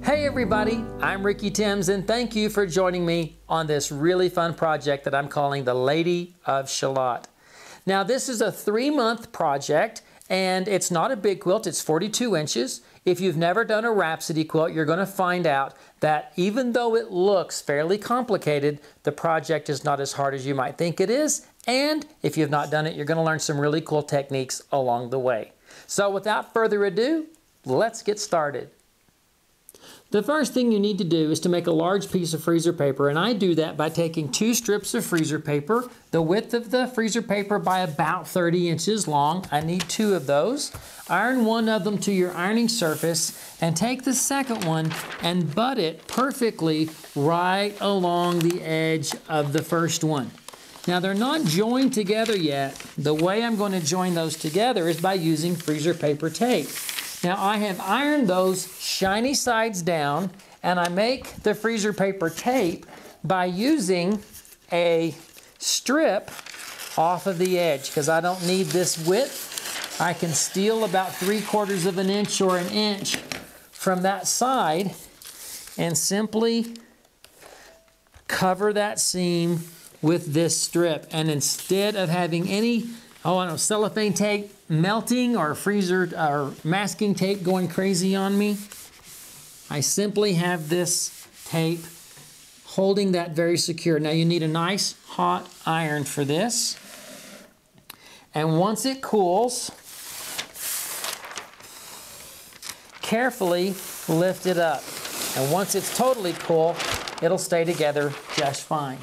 Hey everybody, I'm Ricky Timms and thank you for joining me on this really fun project that I'm calling the Lady of Shalott. Now this is a 3-month project and it's not a big quilt, it's 42 inches. If you've never done a Rhapsody quilt, you're going to find out that even though it looks fairly complicated, the project is not as hard as you might think it is. And if you've not done it, you're going to learn some really cool techniques along the way. So without further ado, let's get started. The first thing you need to do is to make a large piece of freezer paper, and I do that by taking 2 strips of freezer paper, the width of the freezer paper by about 30 inches long. I need 2 of those. Iron one of them to your ironing surface and take the second one and butt it perfectly right along the edge of the first one. Now they're not joined together yet. The way I'm going to join those together is by using freezer paper tape. Now I have ironed those shiny sides down, and I make the freezer paper tape by using a strip off of the edge because I don't need this width. I can steal about 3/4 of an inch or an inch from that side and simply cover that seam with this strip. And instead of having any cellophane tape melting or freezer or masking tape going crazy on me, I simply have this tape holding that very secure. Now you need a nice hot iron for this. And once it cools, carefully lift it up. And once it's totally cool, it'll stay together just fine.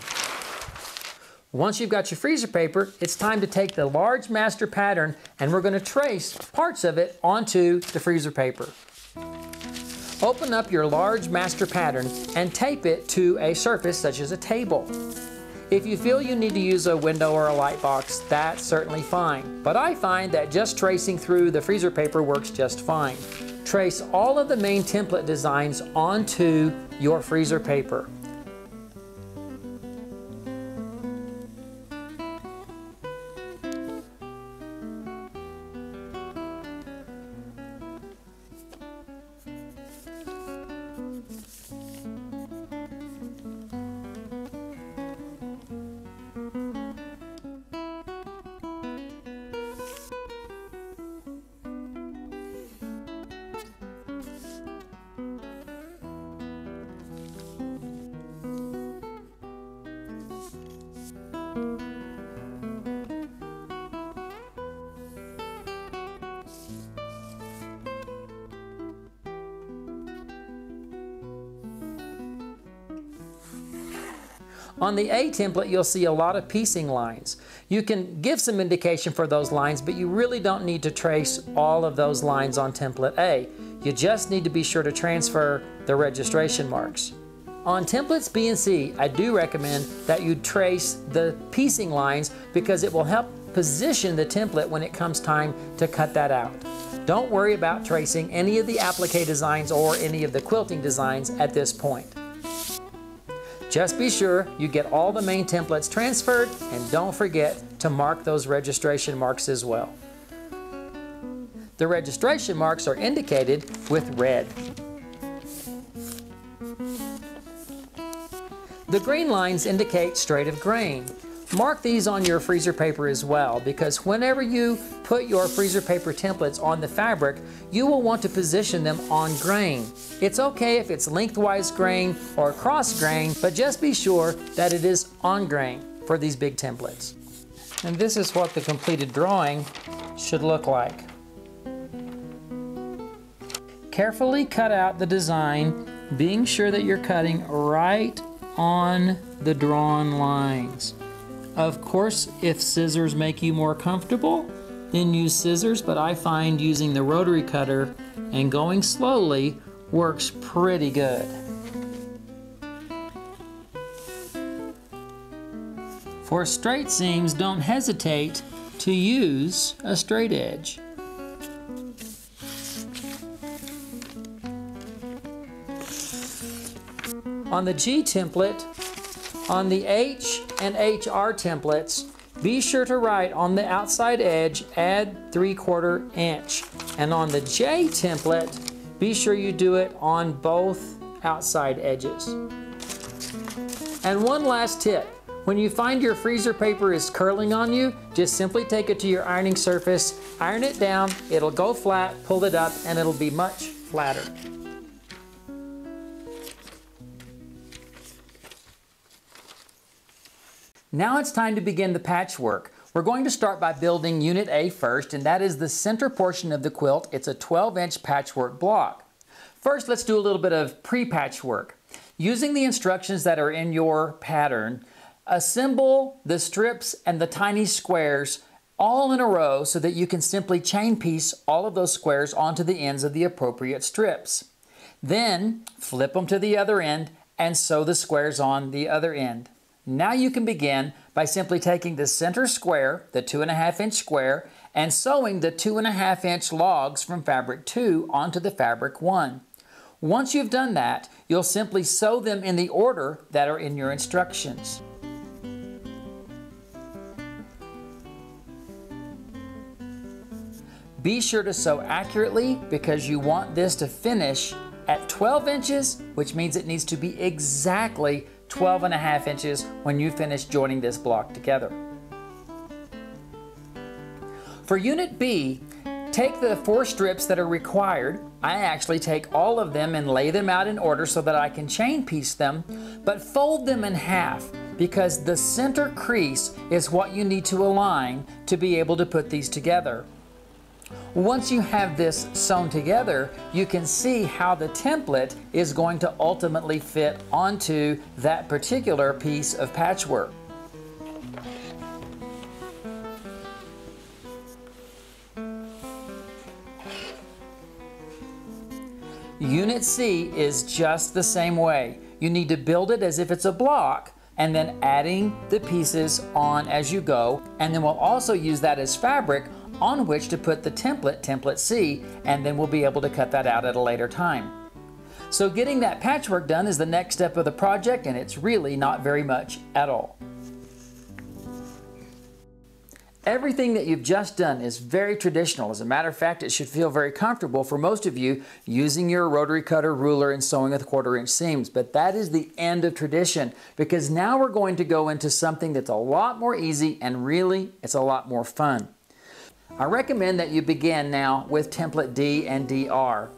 Once you've got your freezer paper, it's time to take the large master pattern and we're going to trace parts of it onto the freezer paper. Open up your large master pattern and tape it to a surface such as a table. If you feel you need to use a window or a light box, that's certainly fine. But I find that just tracing through the freezer paper works just fine. Trace all of the main template designs onto your freezer paper. On the A template, you'll see a lot of piecing lines. You can give some indication for those lines, but you really don't need to trace all of those lines on template A. You just need to be sure to transfer the registration marks. On templates B and C, I do recommend that you trace the piecing lines because it will help position the template when it comes time to cut that out. Don't worry about tracing any of the applique designs or any of the quilting designs at this point. Just be sure you get all the main templates transferred and don't forget to mark those registration marks as well. The registration marks are indicated with red. The green lines indicate straight of grain. Mark these on your freezer paper as well because whenever you put your freezer paper templates on the fabric, you will want to position them on grain. It's okay if it's lengthwise grain or cross grain, but just be sure that it is on grain for these big templates. And this is what the completed drawing should look like. Carefully cut out the design, being sure that you're cutting right on the drawn lines. Of course, if scissors make you more comfortable, then use scissors, but I find using the rotary cutter and going slowly works pretty good. For straight seams, don't hesitate to use a straight edge. On the G template, on the H and HR templates, be sure to write on the outside edge, add 3/4 inch. And on the J template, Be sure you do it on both outside edges. And one last tip, when you find your freezer paper is curling on you, just simply take it to your ironing surface, iron it down, it'll go flat, pull it up, and it'll be much flatter. Now it's time to begin the patchwork. We're going to start by building Unit A first, and that is the center portion of the quilt. It's a 12-inch patchwork block. First, let's do a little bit of pre-patchwork. Using the instructions that are in your pattern, assemble the strips and the tiny squares all in a row so that you can simply chain piece all of those squares onto the ends of the appropriate strips. Then flip them to the other end and sew the squares on the other end. Now you can begin by simply taking the center square, the 2.5-inch square, and sewing the 2.5-inch logs from fabric 2 onto the fabric 1. Once you've done that, you'll simply sew them in the order that are in your instructions. Be sure to sew accurately because you want this to finish at 12 inches, which means it needs to be exactly 12.5 inches when you finish joining this block together. For Unit B, take the 4 strips that are required. I actually take all of them and lay them out in order so that I can chain piece them, but fold them in half because the center crease is what you need to align to be able to put these together. Once you have this sewn together, you can see how the template is going to ultimately fit onto that particular piece of patchwork. Unit C is just the same way. You need to build it as if it's a block and then adding the pieces on as you go, and then we'll also use that as fabric on which to put the template C, and then we'll be able to cut that out at a later time. So getting that patchwork done is the next step of the project, and it's really not very much at all. Everything that you've just done is very traditional. As a matter of fact, it should feel very comfortable for most of you using your rotary cutter, ruler, and sewing with 1/4-inch seams. But that is the end of tradition because now we're going to go into something that's a lot more easy and really it's a lot more fun. I recommend that you begin now with template D and DR.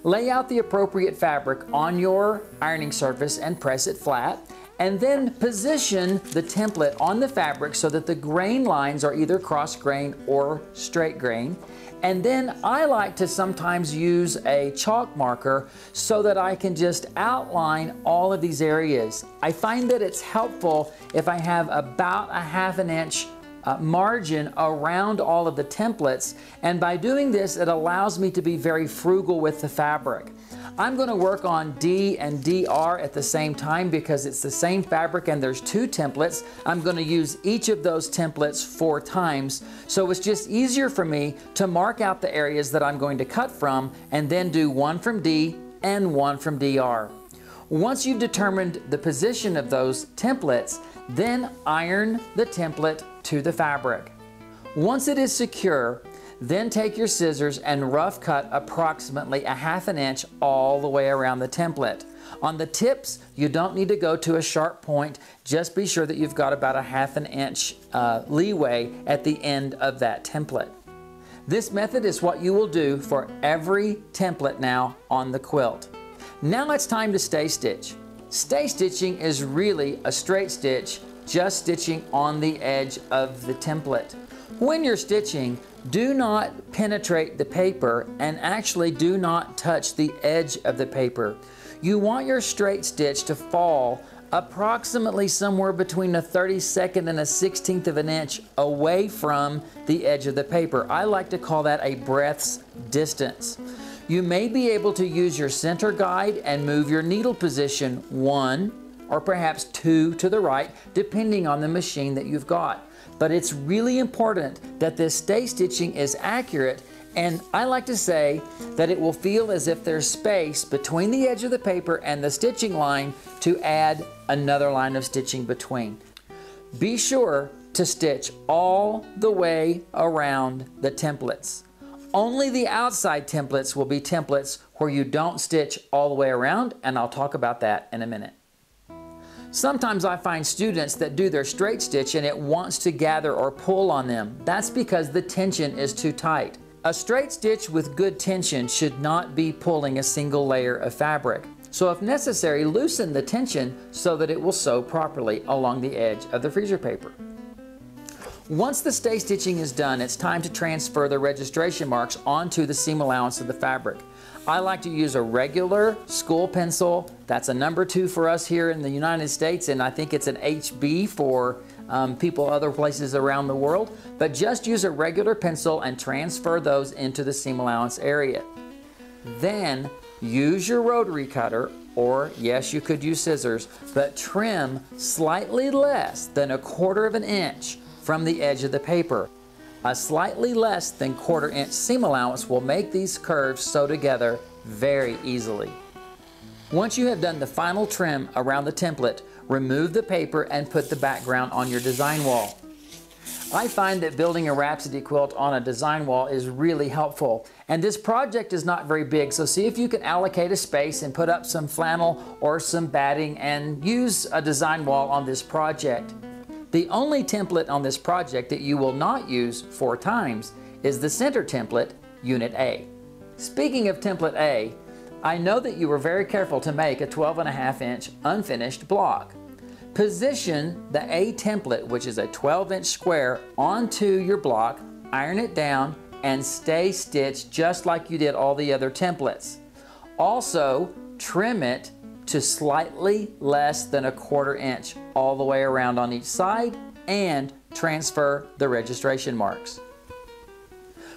Lay out the appropriate fabric on your ironing surface and press it flat, and then position the template on the fabric so that the grain lines are either cross grain or straight grain. And then I like to sometimes use a chalk marker so that I can just outline all of these areas. I find that it's helpful if I have about a 1/2 inch margin around all of the templates, and by doing this it allows me to be very frugal with the fabric. I'm going to work on D and DR at the same time because it's the same fabric and there's 2 templates. I'm going to use each of those templates 4 times, so it's just easier for me to mark out the areas that I'm going to cut from and then do 1 from D and 1 from DR. Once you've determined the position of those templates, then iron the template to the fabric. Once it is secure, then take your scissors and rough cut approximately a 1/2 inch all the way around the template. On the tips, you don't need to go to a sharp point. Just be sure that you've got about a 1/2 inch leeway at the end of that template. This method is what you will do for every template now on the quilt. Now it's time to stay stitch. Stay stitching is really a straight stitch, just stitching on the edge of the template. When you're stitching, do not penetrate the paper and actually do not touch the edge of the paper. You want your straight stitch to fall approximately somewhere between a 32nd and a 16th of an inch away from the edge of the paper. I like to call that a breath's distance. You may be able to use your center guide and move your needle position 1 or perhaps 2 to the right, depending on the machine that you've got. But it's really important that this stay stitching is accurate, and I like to say that it will feel as if there's space between the edge of the paper and the stitching line to add another line of stitching between. Be sure to stitch all the way around the templates. Only the outside templates will be templates where you don't stitch all the way around, and I'll talk about that in a minute. Sometimes I find students that do their straight stitch and it wants to gather or pull on them. That's because the tension is too tight. A straight stitch with good tension should not be pulling a single layer of fabric. So if necessary, loosen the tension so that it will sew properly along the edge of the freezer paper. Once the stay stitching is done, it's time to transfer the registration marks onto the seam allowance of the fabric. I like to use a regular school pencil. That's a number 2 for us here in the United States, and I think it's an HB for people other places around the world. But just use a regular pencil and transfer those into the seam allowance area. Then use your rotary cutter, or yes, you could use scissors, but trim slightly less than 1/4 inch from the edge of the paper. A slightly less than 1/4 inch seam allowance will make these curves sew together very easily. Once you have done the final trim around the template, remove the paper and put the background on your design wall. I find that building a Rhapsody quilt on a design wall is really helpful, and this project is not very big, so see if you can allocate a space and put up some flannel or some batting and use a design wall on this project. The only template on this project that you will not use 4 times is the center template, Unit A. Speaking of template A, I know that you were very careful to make a 12.5 inch unfinished block. Position the A template, which is a 12-inch square, onto your block, iron it down, and stay stitched just like you did all the other templates. Also, trim it to slightly less than 1/4 inch all the way around on each side, and transfer the registration marks.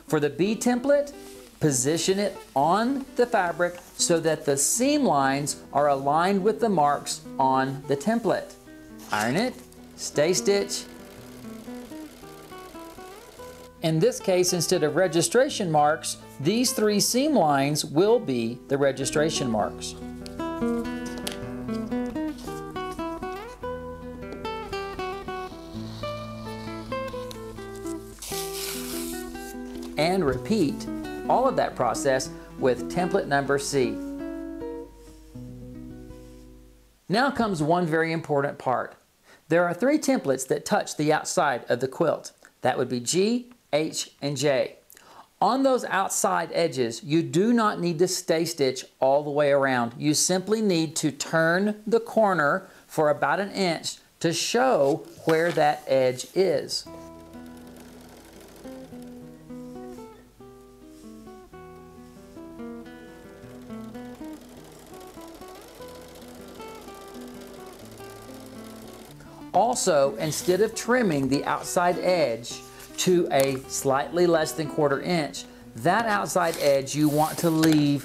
For the B template, position it on the fabric so that the seam lines are aligned with the marks on the template. Iron it, stay stitch. In this case, instead of registration marks, these 3 seam lines will be the registration marks. And repeat all of that process with template number C. Now comes one very important part. There are 3 templates that touch the outside of the quilt. That would be G, H, and J. On those outside edges, you do not need to stay stitch all the way around. You simply need to turn the corner for about 1 inch to show where that edge is. Also, instead of trimming the outside edge to a slightly less than 1/4 inch, that outside edge you want to leave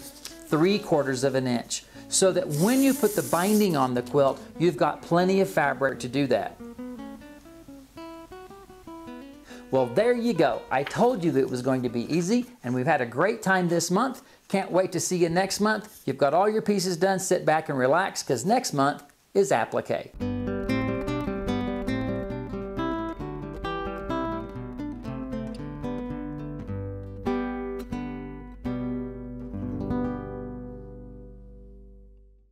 3/4 inch, so that when you put the binding on the quilt, you've got plenty of fabric to do that. Well, there you go. I told you that it was going to be easy, and we've had a great time this month. Can't wait to see you next month. You've got all your pieces done. Sit back and relax, because next month is applique.